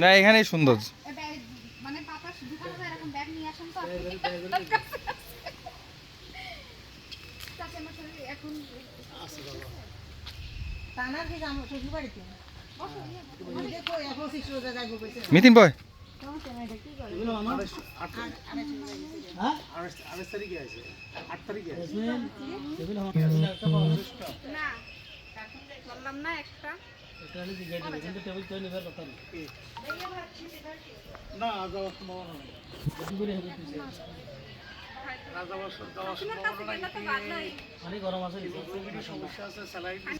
না এখানেই সুন্দর। মানে পাতা দোকানে যায় এরকম ব্যাগ নিয়ে আসেন তো তাতে আমার শরীর এখন আছে বাবা তানার কি জানো শ্বশুর বাড়িতে দেখো এখন শিশুরা যাইবো কইছে মিতিন বয় সমস্যা নাই কি করে এগুলো আমার 8 হ্যাঁ 28 তারিখে আছে 8 তারিখে আছে এগুলো আমার একটা পাওয়া যাচ্ছে না এখন বললাম না একটা এটা হলে দিয়ে দিবে কিন্তু টেবিল তো নেবার কথা না না যাওয়ার সম্ভাবনা নেই যদি করে হবে তুই রাজাবাস দাওয়াস সম্ভাবনা নাই পানি গরম আছে সমস্যা আছে স্যালাইন